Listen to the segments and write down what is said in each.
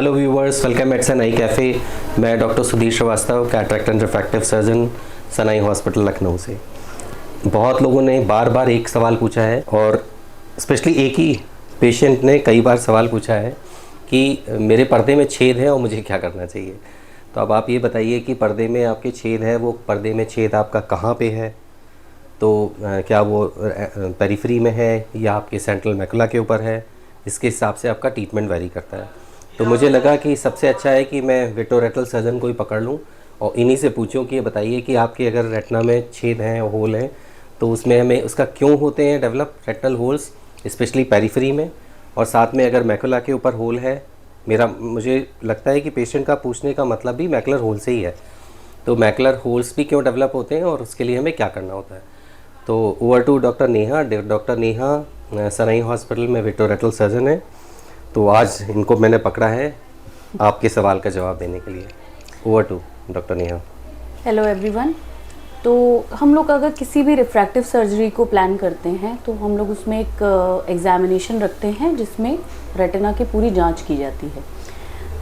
Hello viewers, welcome at Sanai cafe. मैं doctor Sudhir Srivastava, cataract and refractive surgeon, Sanai hospital Lucknow से। बहुत लोगों ने बार बार एक सवाल पूछा है और स्पेशली एक ही पेशेंट ने कई बार सवाल पूछा है कि मेरे पर्दे में छेद है और मुझे क्या करना चाहिए। तो अब आप ये बताइए कि पर्दे में आपके छेद है, वो पर्दे में छेद आपका कहाँ पे है? तो क्या वो पेरिफेरी में है या आपके सेंट्रल मैकुला के ऊपर है? इसके हिसाब से आपका ट्रीटमेंट वेरी करता है। तो मुझे लगा कि सबसे अच्छा है कि मैं विट्रोरेटल सर्जन को ही पकड़ लूँ और इन्हीं से पूछूं कि ये बताइए कि आपके अगर रेटिना में छेद हैं, होल हैं, तो उसमें हमें उसका क्यों होते हैं develop retinal holes, specially periphery में, और साथ में अगर मैकुला के ऊपर होल है। मुझे लगता है कि पेशेंट का पूछने का मतलब भी मैकुलर होल से ही है। तो मैकुलर होल्स भी क्यों डेवलप होते हैं और उसके लिए हमें क्या करना होता है। तो over to doctor Neha. Doctor Neha Sanai hospital में विट्रोरेटल सर्जन है। तो आज इनको मैंने पकड़ा है आपके सवाल का जवाब देने के लिए। Over to doctor Neha. Hello everyone. तो हम लोग अगर किसी भी रिफ्रैक्टिव सर्जरी को प्लान करते हैं तो हम लोग उसमें एक एग्जामिनेशन रखते हैं जिसमें रेटिना की पूरी जांच की जाती है।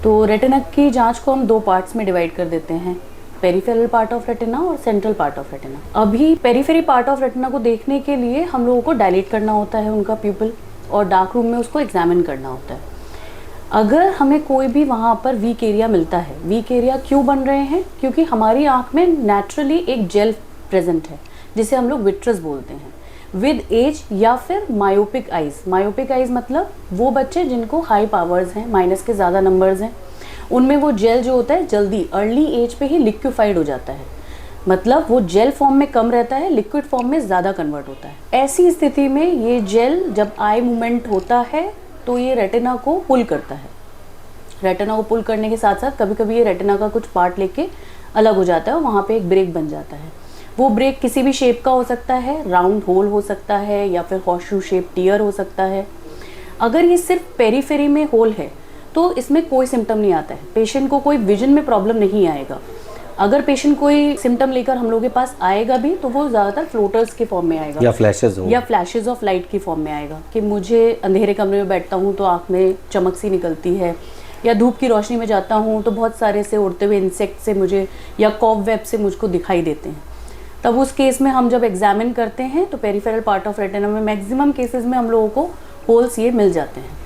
तो रेटिना की जांच को हम 2 पार्ट्स में डिवाइड कर देते हैं, पेरिफेरल पार्ट ऑफ रेटिना और सेंट्रल पार्ट ऑफ रेटिना। अभी पेरिफेरी पार्ट ऑफ रेटिना को देखने के लिए हम लोगों को डायलेट करना होता है उनका प्यूपिल, और डार्क रूम में उसको एग्जामिन करना होता है। अगर हमें कोई भी वहाँ पर वीक एरिया मिलता है, वीक एरिया क्यों बन रहे हैं? क्योंकि हमारी आँख में नेचुरली एक जेल प्रेजेंट है जिसे हम लोग विट्रस बोलते हैं, विद एज या फिर मायोपिक आइज। मायोपिक आइज मतलब वो बच्चे जिनको हाई पावर्स हैं, माइनस के ज़्यादा नंबर्स हैं, उनमें वो जेल जो होता है जल्दी अर्ली एज पे ही लिक्विफाइड हो जाता है। मतलब वो जेल फॉर्म में कम रहता है, लिक्विड फॉर्म में ज़्यादा कन्वर्ट होता है। ऐसी स्थिति में ये जेल जब आई मूवमेंट होता है तो ये रेटिना को पुल करता है। रेटिना को पुल करने के साथ साथ कभी कभी ये रेटिना का कुछ पार्ट लेके अलग हो जाता है और वहाँ पे एक ब्रेक बन जाता है। वो ब्रेक किसी भी शेप का हो सकता है, राउंड होल हो सकता है या फिर हॉर्सशू शेप टीयर हो सकता है। अगर ये सिर्फ पेरीफेरी में होल है तो इसमें कोई सिम्टम नहीं आता है, पेशेंट को कोई विजन में प्रॉब्लम नहीं आएगा। अगर पेशेंट कोई सिम्टम लेकर हम लोग के पास आएगा भी तो वो ज़्यादातर फ्लोटर्स के फॉर्म में आएगा या फ्लैशेज ऑफ लाइट की फॉर्म में आएगा कि मुझे अंधेरे कमरे में बैठता हूँ तो आँख में चमक सी निकलती है, या धूप की रोशनी में जाता हूँ तो बहुत सारे से उड़ते हुए इंसेक्ट से मुझे या कॉब वेब से मुझको दिखाई देते हैं। तब उस केस में हम जब एग्जामिन करते हैं तो पेरिफेरल पार्ट ऑफ रेटिना में मैक्सिमम केसेस में हम लोगों को होल्स ये मिल जाते हैं।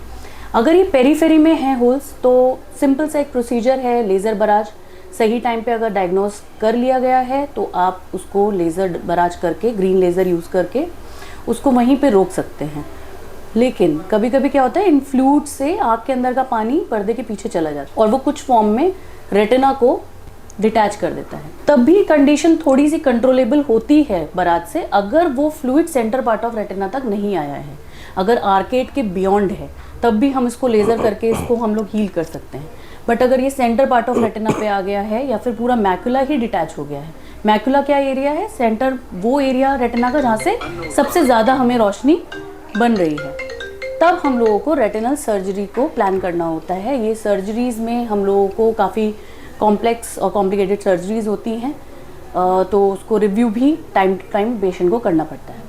अगर ये पेरीफेरी में है होल्स तो सिंपल सा एक प्रोसीजर है, लेज़र बराज। सही टाइम पे अगर डायग्नोस कर लिया गया है तो आप उसको लेज़र बराज करके, ग्रीन लेज़र यूज़ करके उसको वहीं पे रोक सकते हैं। लेकिन कभी कभी क्या होता है, इन फ्लूइड से आँख के अंदर का पानी पर्दे के पीछे चला जाता है और वो कुछ फॉर्म में रेटिना को डिटैच कर देता है। तब भी कंडीशन थोड़ी सी कंट्रोलेबल होती है बराज से, अगर वो fluid centre part of retina तक नहीं आया है। अगर आर्केड के बियॉन्ड है तब भी हम इसको लेज़र करके इसको हम लोग हील कर सकते हैं। बट अगर ये सेंटर पार्ट ऑफ रेटिना पे आ गया है या फिर पूरा मैकुला ही डिटैच हो गया है। मैकुला क्या एरिया है? सेंटर, वो एरिया रेटिना का जहाँ से सबसे ज़्यादा हमें रोशनी बन रही है। तब हम लोगों को रेटिनल सर्जरी को प्लान करना होता है। ये सर्जरीज़ में हम लोगों को काफ़ी कॉम्प्लेक्स और कॉम्प्लिकेटेड सर्जरीज़ होती हैं, तो उसको रिव्यू भी टाइम टू टाइम पेशेंट को करना पड़ता है।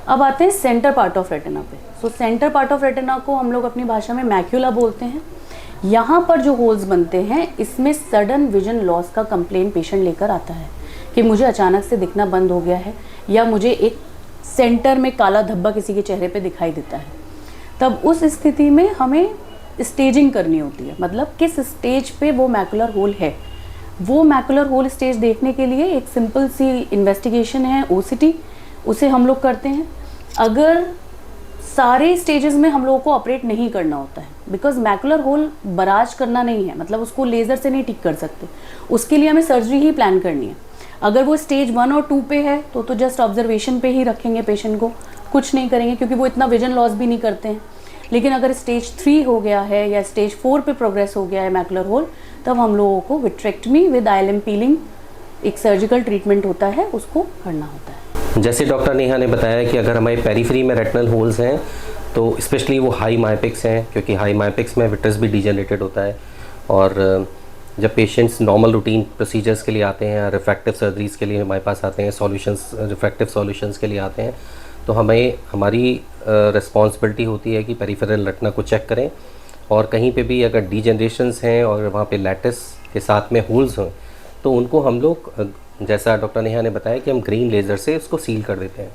अब आते हैं सेंटर पार्ट ऑफ रेटिना पे। So centre part of retina को हम लोग अपनी भाषा में मैक्यूला बोलते हैं। यहाँ पर जो होल्स बनते हैं इसमें सडन विजन लॉस का कंप्लेन पेशेंट लेकर आता है कि मुझे अचानक से दिखना बंद हो गया है या मुझे एक सेंटर में काला धब्बा किसी के चेहरे पे दिखाई देता है। तब उस स्थिति में हमें स्टेजिंग करनी होती है, मतलब किस स्टेज पे वो मैकुलर होल है। वो मैकुलर होल स्टेज देखने के लिए एक सिंपल सी इन्वेस्टिगेशन है, OCT, उसे हम लोग करते हैं। अगर सारे स्टेजेस में हम लोगों को ऑपरेट नहीं करना होता है, बिकॉज मैकुलर होल बराज करना नहीं है, मतलब उसको लेज़र से नहीं ठीक कर सकते, उसके लिए हमें सर्जरी ही प्लान करनी है। अगर वो स्टेज 1 और 2 पे है तो जस्ट ऑब्जर्वेशन पे ही रखेंगे पेशेंट को, कुछ नहीं करेंगे क्योंकि वो इतना विजन लॉस भी नहीं करते हैं। लेकिन अगर स्टेज 3 हो गया है या स्टेज 4 पे प्रोग्रेस हो गया है मैकुलर होल, तब हम लोगों को विट्रेक्टमी विद ILM पीलिंग, एक सर्जिकल ट्रीटमेंट होता है, उसको करना होता है। जैसे डॉक्टर नेहा ने बताया कि अगर हमारे पेरिफेरी में रेटिनल होल्स हैं तो स्पेशली वो हाई मायोपिक्स हैं, क्योंकि हाई मायोपिक्स में विट्रस भी डीजेनरेटेड होता है। और जब पेशेंट्स नॉर्मल रूटीन प्रोसीजर्स के लिए आते हैं, रिफ्रैक्टिव सर्जरीज़ के लिए हमारे पास आते हैं, सॉल्यूशंस, रिफ्रैक्टिव सॉल्यूशंस के लिए आते हैं, तो हमारी रिस्पॉन्सिबिलिटी होती है कि पेरिफेरल रेटिना को चेक करें और कहीं पे भी अगर डीजनरेशंस हैं और वहाँ पे लैटिस के साथ में होल्स हों तो उनको हम लोग जैसा डॉक्टर नेहा ने बताया कि हम ग्रीन लेज़र से उसको सील कर देते हैं।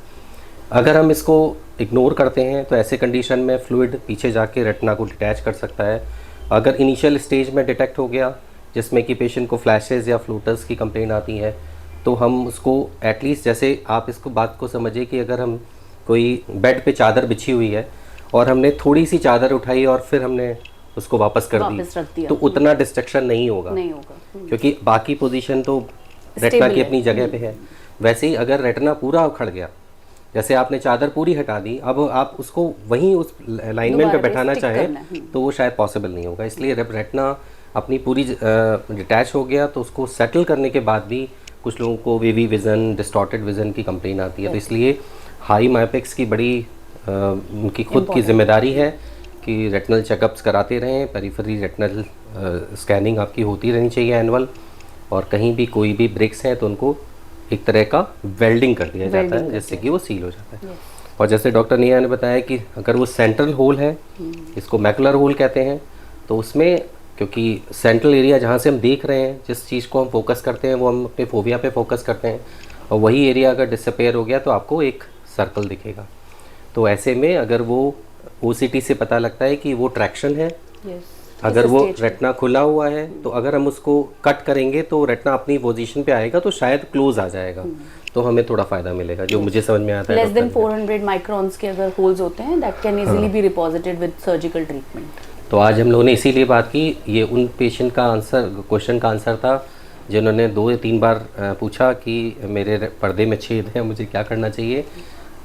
अगर हम इसको इग्नोर करते हैं तो ऐसे कंडीशन में फ्लूइड पीछे जाके रेटिना को डिटैच कर सकता है। अगर इनिशियल स्टेज में डिटेक्ट हो गया जिसमें कि पेशेंट को फ्लैशेस या फ्लूटर्स की कंप्लेन आती है तो हम उसको एटलीस्ट, जैसे आप इसको बात को समझिए कि अगर हम कोई बेड पे चादर बिछी हुई है और हमने थोड़ी सी चादर उठाई और फिर हमने उसको वापस कर दी तो उतना डिस्ट्रक्शन नहीं होगा क्योंकि बाकी पोजीशन तो रेटिना की अपनी जगह पे है। वैसे ही अगर रेटिना पूरा उखड़ गया, जैसे आपने चादर पूरी हटा दी, अब आप उसको वहीं उस लाइनमेंट पे बैठाना चाहें तो वो शायद पॉसिबल नहीं होगा। इसलिए जब रेटिना अपनी पूरी डिटैच हो गया तो उसको सेटल करने के बाद भी कुछ लोगों को वेवी विज़न, डिस्टॉर्टेड विज़न की कंप्लेन आती है। तो इसलिए हाई मायोपिक्स की बड़ी उनकी खुद की जिम्मेदारी है कि रेटिनल चेकअप्स कराते रहें, पेरिफेरल रेटिनल स्कैनिंग आपकी होती रहनी चाहिए एनुअल, और कहीं भी कोई भी ब्रेक्स हैं तो उनको एक तरह का वेल्डिंग कर दिया जाता है जिससे कि वो सील हो जाता है। और जैसे डॉक्टर नेहा ने बताया कि अगर वो सेंट्रल होल है, इसको मैकुलर होल कहते हैं, तो उसमें क्योंकि सेंट्रल एरिया जहाँ से हम देख रहे हैं, जिस चीज़ को हम फोकस करते हैं वो हम अपने फोबिया पे फोकस करते हैं, और वही एरिया अगर डिसअपेयर हो गया तो आपको एक सर्कल दिखेगा। तो ऐसे में अगर वो OCT से पता लगता है कि वो ट्रैक्शन है, अगर वो रेटिना खुला हुआ है तो अगर हम उसको कट करेंगे तो रेटिना अपनी पोजीशन पे आएगा तो शायद क्लोज आ जाएगा, तो हमें थोड़ा फायदा मिलेगा, जो मुझे समझ में आता है। लेस देन 400 माइक्रॉन्स के अगर होल्स होते हैं that can easily be reposited with surgical treatment. तो आज हम लोगों ने इसीलिए बात की, ये उन पेशेंट का आंसर, क्वेश्चन का आंसर था जिन्होंने 2 या 3 बार पूछा कि मेरे पर्दे में छेद है, मुझे क्या करना चाहिए।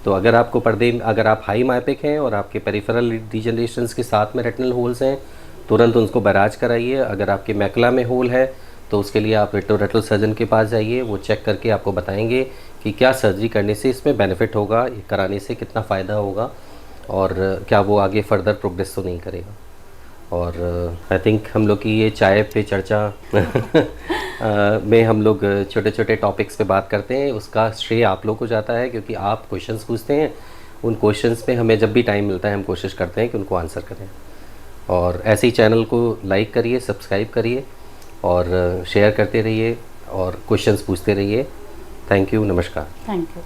तो अगर आपको अगर आप हाई मायोपिक हैं और आपके पेरिफेरल डीजनरेशंस के साथ में रेटिनल होल्स हैं, तुरंत उनको बराज कराइए। अगर आपके मैकुला में होल है तो उसके लिए आप रेटिनल सर्जन के पास जाइए, वो चेक करके आपको बताएंगे कि क्या सर्जरी करने से इसमें बेनिफिट होगा, ये कराने से कितना फ़ायदा होगा, और क्या वो आगे फर्दर प्रोग्रेस तो नहीं करेगा। और आई थिंक हम लोग की ये चाय पे चर्चा में हम लोग छोटे छोटे टॉपिक्स पे बात करते हैं, उसका श्रेय आप लोग को जाता है क्योंकि आप क्वेश्चंस पूछते हैं। उन क्वेश्चंस पे हमें जब भी टाइम मिलता है हम कोशिश करते हैं कि उनको आंसर करें। और ऐसे ही चैनल को लाइक करिए, सब्सक्राइब करिए और शेयर करते रहिए और क्वेश्चंस पूछते रहिए। थैंक यू, नमस्कार। Thank you.